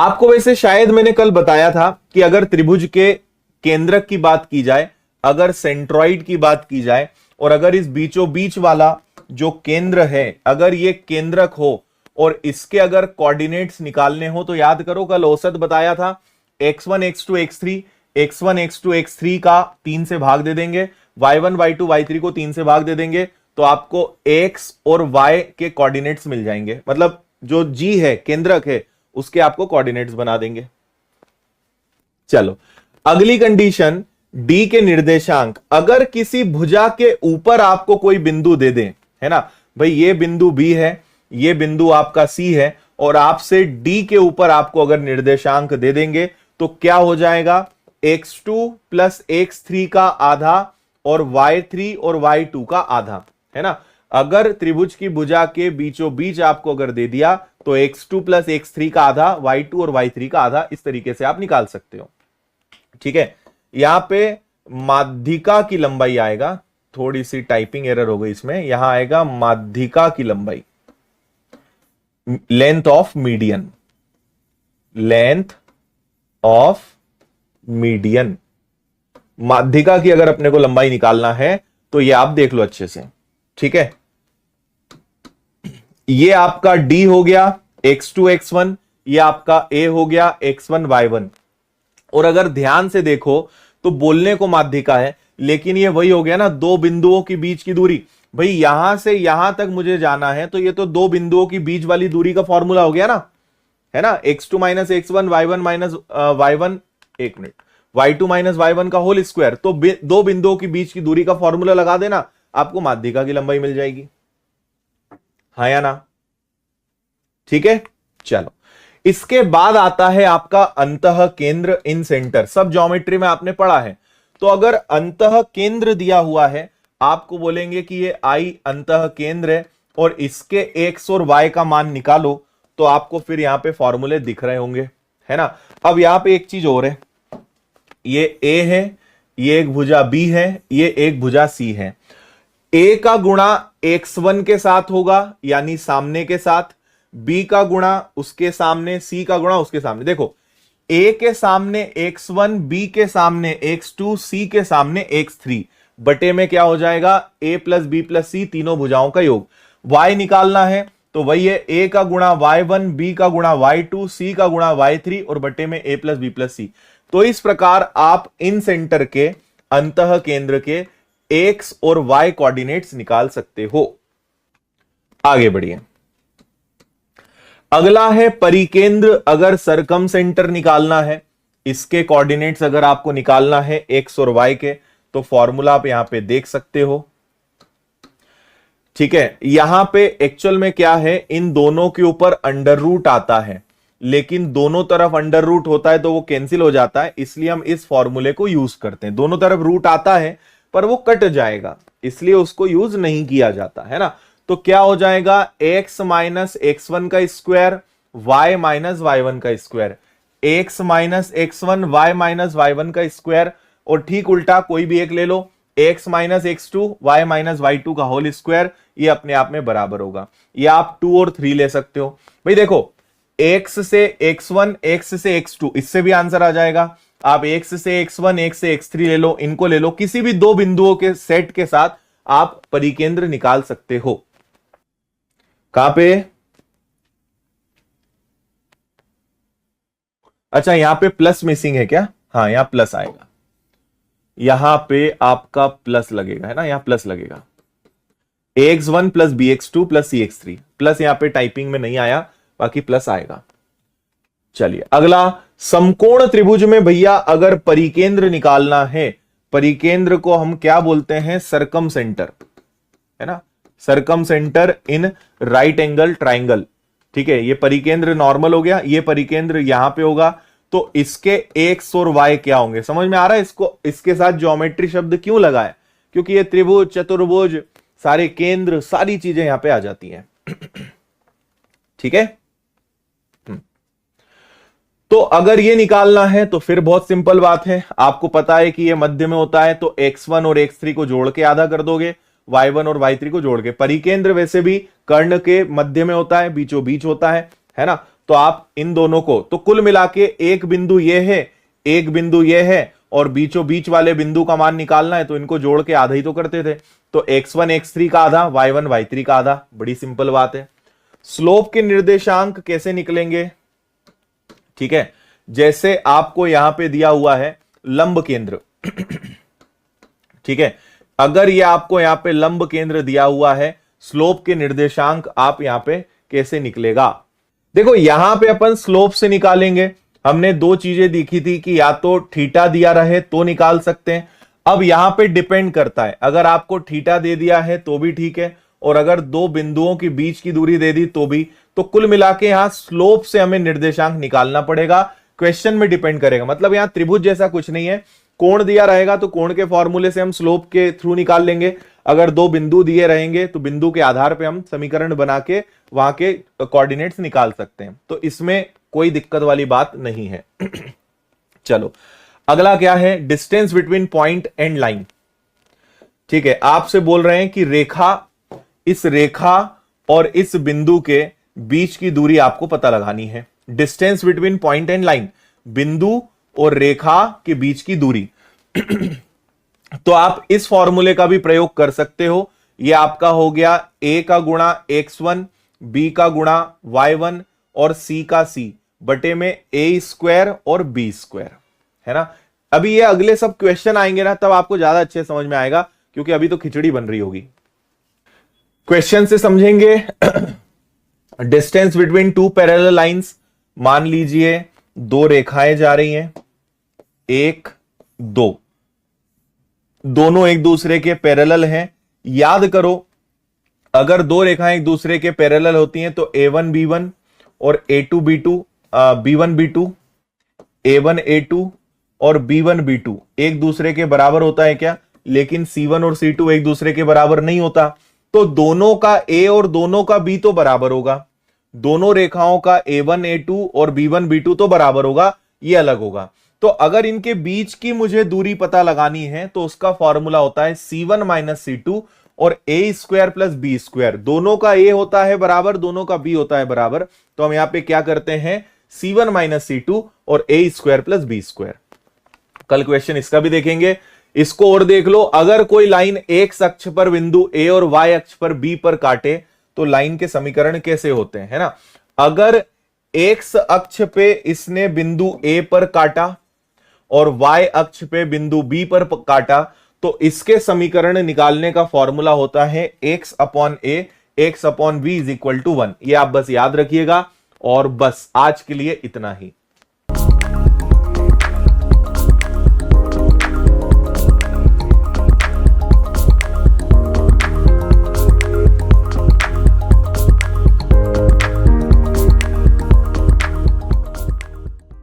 आपको वैसे शायद मैंने कल बताया था कि अगर त्रिभुज के केंद्रक की बात की जाए, अगर सेंट्रॉइड की बात की जाए, और अगर इस बीचों बीच वाला जो केंद्र है अगर ये केंद्रक हो और इसके अगर कोऑर्डिनेट्स निकालने हो, तो याद करो कल औसत बताया था x1 x2 x3, x1 x2 x3 का 3 से भाग दे देंगे, y1 y2 y3 को 3 से भाग दे देंगे, तो आपको x और y के कोऑर्डिनेट्स मिल जाएंगे। मतलब जो g है केंद्रक है उसके आपको कोऑर्डिनेट्स बना देंगे। चलो अगली कंडीशन, d के निर्देशांक अगर किसी भुजा के ऊपर आपको कोई बिंदु दे दें, है ना भाई, ये बिंदु b है, ये बिंदु आपका c है, और आपसे d के ऊपर आपको अगर निर्देशांक दे देंगे तो क्या हो जाएगा, x2 प्लस x3 का आधा और y3 और y2 का आधा, है ना। अगर त्रिभुज की भुजा के बीचों बीच आपको अगर दे दिया तो x2 प्लस x3 का आधा, y2 और y3 का आधा, इस तरीके से आप निकाल सकते हो। ठीक है, यहां पे माध्यिका की लंबाई आएगा, थोड़ी सी टाइपिंग एरर हो गई इसमें, यहां आएगा माध्यिका की लंबाई, length of median, length of median. माध्यिका की अगर अपने को लंबाई निकालना है तो ये आप देख लो अच्छे से। ठीक है, ये आपका d हो गया x2 x1, ये आपका a हो गया x1 y1। और अगर ध्यान से देखो तो बोलने को माध्यिका है, लेकिन ये वही हो गया ना दो बिंदुओं के बीच की दूरी। भाई यहां से यहां तक मुझे जाना है तो ये तो दो बिंदुओं की बीच वाली दूरी का फॉर्मूला हो गया ना, है ना, x2 minus x1 y1 minus y1, एक मिनट, y2 माइनस y1 का होल स्क्वायर। तो दो बिंदुओं के बीच की दूरी का फॉर्मूला लगा देना, आपको माध्यिका की लंबाई मिल जाएगी, हाँ या ना। ठीक है, चलो इसके बाद आता है आपका अंतः केंद्र इन सेंटर, सब ज्योमेट्री में आपने पढ़ा है। तो अगर अंतः केंद्र दिया हुआ है, आपको बोलेंगे कि ये I अंतः केंद्र है और इसके x और y का मान निकालो, तो आपको फिर यहां पे फॉर्मूले दिख रहे होंगे, है ना। अब यहां पे एक चीज और है, ये a है, ये एक भुजा b है, ये एक भुजा c है। a का गुणा x1 के साथ होगा यानी सामने के साथ, b का गुणा उसके सामने, c का गुणा उसके सामने। देखो a के सामने x1, b के सामने x2, c के सामने x3, बटे में क्या हो जाएगा, a प्लस बी प्लस सी, तीनों भुजाओं का योग। y निकालना है तो वही है a का गुणा y1, b का गुणा y2, c का गुणा y3 और बटे में a प्लस बी प्लस सी। तो इस प्रकार आप इन सेंटर के अंतः केंद्र के x और y कोऑर्डिनेट्स निकाल सकते हो। आगे बढ़िए, अगला है परिकेंद्र अगर सरकम सेंटर निकालना है, इसके कोऑर्डिनेट्स अगर आपको निकालना है x और y के, तो फॉर्मूला आप यहां पे देख सकते हो। ठीक है, यहां पे एक्चुअल में क्या है, इन दोनों के ऊपर अंडर रूट आता है, लेकिन दोनों तरफ अंडर रूट होता है तो वो कैंसिल हो जाता है, इसलिए हम इस फॉर्मूले को यूज करते हैं। दोनों तरफ रूट आता है पर वो कट जाएगा, इसलिए उसको यूज नहीं किया जाता, है ना। तो क्या हो जाएगा, x माइनस x1 का स्क्वायर, y माइनस y1 का square, x minus x1 y minus y1 का स्क्वायर, और ठीक उल्टा कोई भी एक ले लो, x minus x2 y minus y2 का होल स्क्वायर, ये अपने आप में बराबर होगा। या आप 2 और 3 ले सकते हो। भाई देखो x से x1, x से x2, इससे भी आंसर आ जाएगा। आप x से x1, x से x3 ले लो, इनको ले लो, किसी भी दो बिंदुओं के सेट के साथ आप परिकेंद्र निकाल सकते हो। कहां पे, अच्छा यहां पे प्लस मिसिंग है क्या, हाँ यहां प्लस आएगा, यहां पे आपका प्लस लगेगा, है ना, यहां प्लस लगेगा, ax1 plus bx2 plus cx3, plus यहां पे टाइपिंग में नहीं आया, बाकी प्लस आएगा। चलिए अगला, समकोण त्रिभुज में भैया अगर परिकेंद्र निकालना है, परिकेंद्र को हम क्या बोलते हैं, सरकम सेंटर, है ना, circumcentre in right angle triangle. ठीक है, ये परिकेंद्र नॉर्मल हो गया, ये परिकेंद्र यहां पे होगा, तो इसके x और y क्या होंगे, समझ में आ रहा है। इसको इसके साथ ज्योमेट्री शब्द क्यों लगाया, क्योंकि ये त्रिभुज, चतुर्भुज, सारे केंद्र, सारी चीजें यहां पे आ जाती हैं। ठीक है, तो अगर ये निकालना है तो फिर बहुत सिंपल बात है, आपको पता है कि ये मध्य में होता है, तो x1 और x3 को जोड़ के आधा कर दोगे, y1 और y3 को जोड़ के। परिकेंद्र वैसे भी कर्ण के मध्य में होता है, बीचों बीच होता है ना, तो आप इन दोनों को, तो कुल मिला के एक बिंदु ये है, एक बिंदु ये है, और बीचों बीच वाले बिंदु का मान निकालना है, तो इनको जोड़ के आधा ही तो करते थे। तो x1 x3 का आधा, y1 y3 का आधा, बड़ी सिंपल बात है। स्लोप के निर्देशांक कैसे निकलेंगे? ठीक है, जैसे आपको यहां पे दिया हुआ है लंब केंद्र, ठीक है, अगर ये आपको यहां पे लंब केंद्र दिया हुआ है, स्लोप के निर्देशांक आप यहां पे कैसे निकलेगा? देखो यहां पे अपन स्लोप से निकालेंगे। हमने दो चीजें देखी थी कि या तो थीटा दिया रहे तो निकाल सकते हैं। अब यहां पे डिपेंड करता है, अगर आपको थीटा दे दिया है तो भी ठीक है, और अगर दो बिंदुओं के बीच की दूरी दे दी तो भी। तो कुल मिला के यहां स्लोप से हमें निर्देशांक निकालना पड़ेगा, क्वेश्चन में डिपेंड करेगा। मतलब यहां त्रिभुज जैसा कुछ नहीं है, कोण दिया रहेगा तो कोण के फॉर्मूले से हम स्लोप के थ्रू निकाल लेंगे। अगर दो बिंदु दिए रहेंगे तो बिंदु के आधार पे हम समीकरण बना के वहां के कोऑर्डिनेट्स निकाल सकते हैं, तो इसमें कोई दिक्कत वाली बात नहीं है। चलो अगला क्या है? Distance between point and line. ठीक है, आपसे बोल रहे हैं कि रेखा, इस रेखा और इस बिंदु के बीच की दूरी आपको पता लगानी है। Distance between point and line, बिंदु और रेखा के बीच की दूरी। तो आप इस फॉर्मूले का भी प्रयोग कर सकते हो। ये आपका हो गया a का गुणा x1, b का गुणा y1 और c का c बटे में a स्क्वायर और b स्क्वायर, है ना। अभी ये अगले सब क्वेश्चन आएंगे ना, तब आपको ज्यादा अच्छे समझ में आएगा, क्योंकि अभी तो खिचड़ी बन रही होगी। क्वेश्चन से समझेंगे। Distance between two parallel lines, मान लीजिए दो रेखाएं जा रही हैं, एक दो, दोनों एक दूसरे के पैरेलल हैं। याद करो, अगर दो रेखाएं एक दूसरे के पैरेलल होती हैं तो a1 b1 और a2 b2, b1 b2, a1 a2 और b1 b2 एक दूसरे के बराबर होता है क्या? लेकिन c1 और c2 एक दूसरे के बराबर नहीं होता। तो दोनों का a और दोनों का b तो बराबर होगा, दोनों रेखाओं का a1 a2 और b1 b2 तो बराबर होगा, ये अलग होगा। तो अगर इनके बीच की मुझे दूरी पता लगानी है तो उसका फॉर्मूला होता है c1 माइनस c2 और a square plus b square. दोनों का a होता है बराबर, दोनों का b होता है बराबर, तो हम यहां पे क्या करते हैं, c1 माइनस c2 और a square plus b square. कल क्वेश्चन इसका भी देखेंगे। इसको और देख लो, अगर कोई लाइन x अक्ष पर बिंदु a और y अक्ष पर b पर काटे तो लाइन के समीकरण कैसे होते हैं, है ना। अगर x अक्ष पे इसने बिंदु a पर काटा और y अक्ष पे बिंदु b पर काटा, तो इसके समीकरण निकालने का फॉर्मूला होता है x upon a, x upon b is equal to 1। ये आप बस याद रखिएगा, और बस आज के लिए इतना ही।